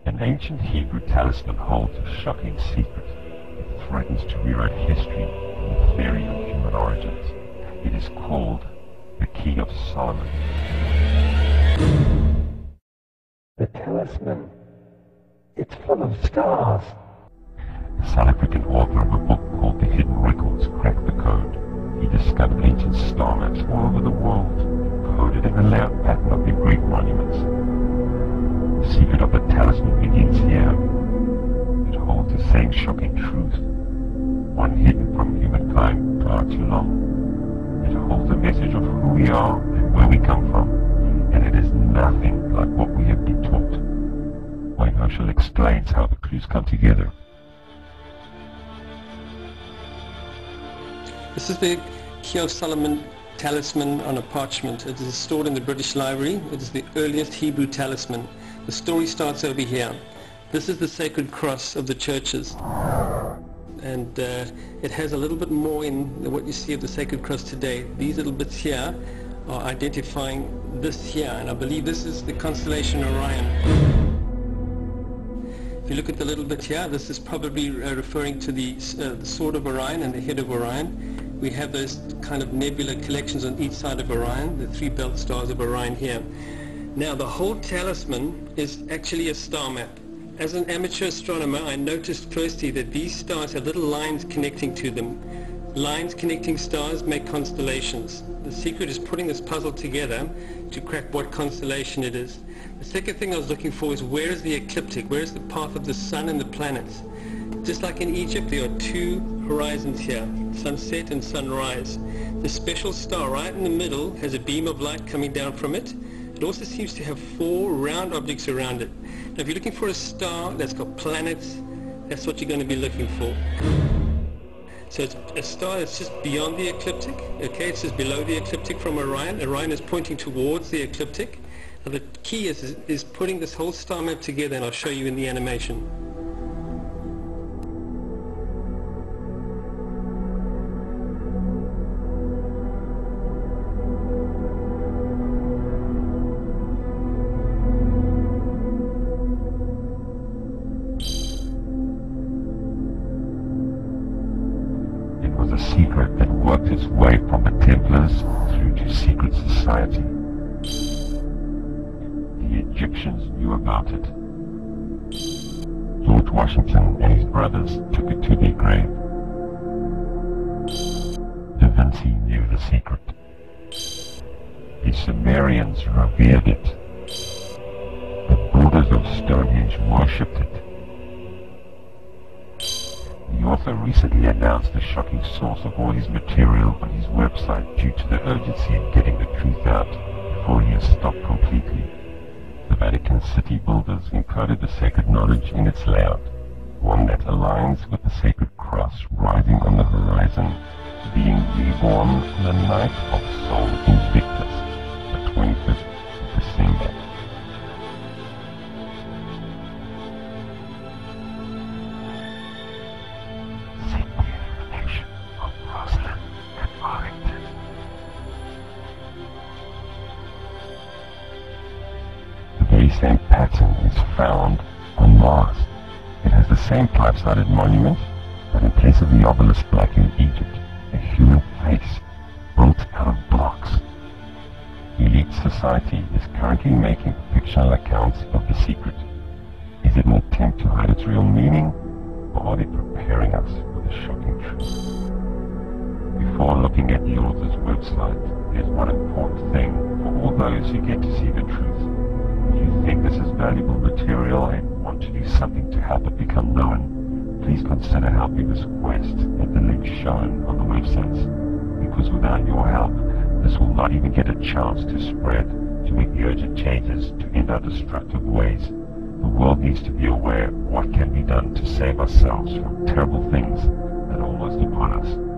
An ancient Hebrew talisman holds a shocking secret. It threatens to rewrite history from the theory of human origins. It is called the Key of Solomon. The talisman. It's full of stars. The South African author of a book called The Hidden Records cracked the code. He discovered ancient star maps all over the world, coded in the layout pattern of the Greek monuments. The secret of the talisman begins here. It holds the same shocking truth, one hidden from humankind far too long. It holds a message of who we are and where we come from, and it is nothing like what we have been taught. Wayne Herschel explains how the clues come together. This is the Key of Solomon talisman on a parchment. It is stored in the British Library. It is the earliest Hebrew talisman. The story starts over here. This is the sacred cross of the churches. And it has a little bit more in what you see of the sacred cross today. These little bits here are identifying this here, and I believe this is the constellation Orion. If you look at the little bit here, this is probably referring to the sword of Orion and the head of Orion. We have those kind of nebula collections on each side of Orion, the three belt stars of Orion here. Now the whole talisman is actually a star map. As an amateur astronomer, I noticed firstly that these stars have little lines connecting to them. Lines connecting stars make constellations. The secret is putting this puzzle together to crack what constellation it is. The second thing I was looking for is where is the ecliptic, where is the path of the sun and the planets. Just like in Egypt, there are two horizons here, sunset and sunrise. The special star right in the middle has a beam of light coming down from it. It also seems to have four round objects around it. Now if you're looking for a star that's got planets, that's what you're going to be looking for. So it's a star that's just beyond the ecliptic, okay, it's just below the ecliptic from Orion. Orion is pointing towards the ecliptic. Now the key is putting this whole star map together, and I'll show you in the animation. A secret that worked its way from the Templars through to secret society. The Egyptians knew about it. George Washington and his brothers took it to their grave. Da Vinci knew the secret. The Sumerians revered it. The builders of Stonehenge worshipped it. The author recently announced the shocking source of all his material on his website due to the urgency in getting the truth out before he has stopped completely. The Vatican City builders encoded the sacred knowledge in its layout, one that aligns with the sacred cross rising on the horizon, being reborn on the night of Sol Invictus, the 25th of December. The same pattern is found on Mars. It has the same five-sided monument, but in place of the obelisk like in Egypt, a human face built out of blocks. Elite society is currently making fictional accounts of the secret. Is it an attempt to hide its real meaning, or are they preparing us for the shocking truth? Before looking at the author's website, there's one important thing for all those who get to see the truth. If you think this is valuable material and want to do something to help it become known, please consider helping this quest at the link shown on the websites, because without your help, this will not even get a chance to spread, to make the urgent changes to end our destructive ways. The world needs to be aware of what can be done to save ourselves from terrible things that are almost upon us.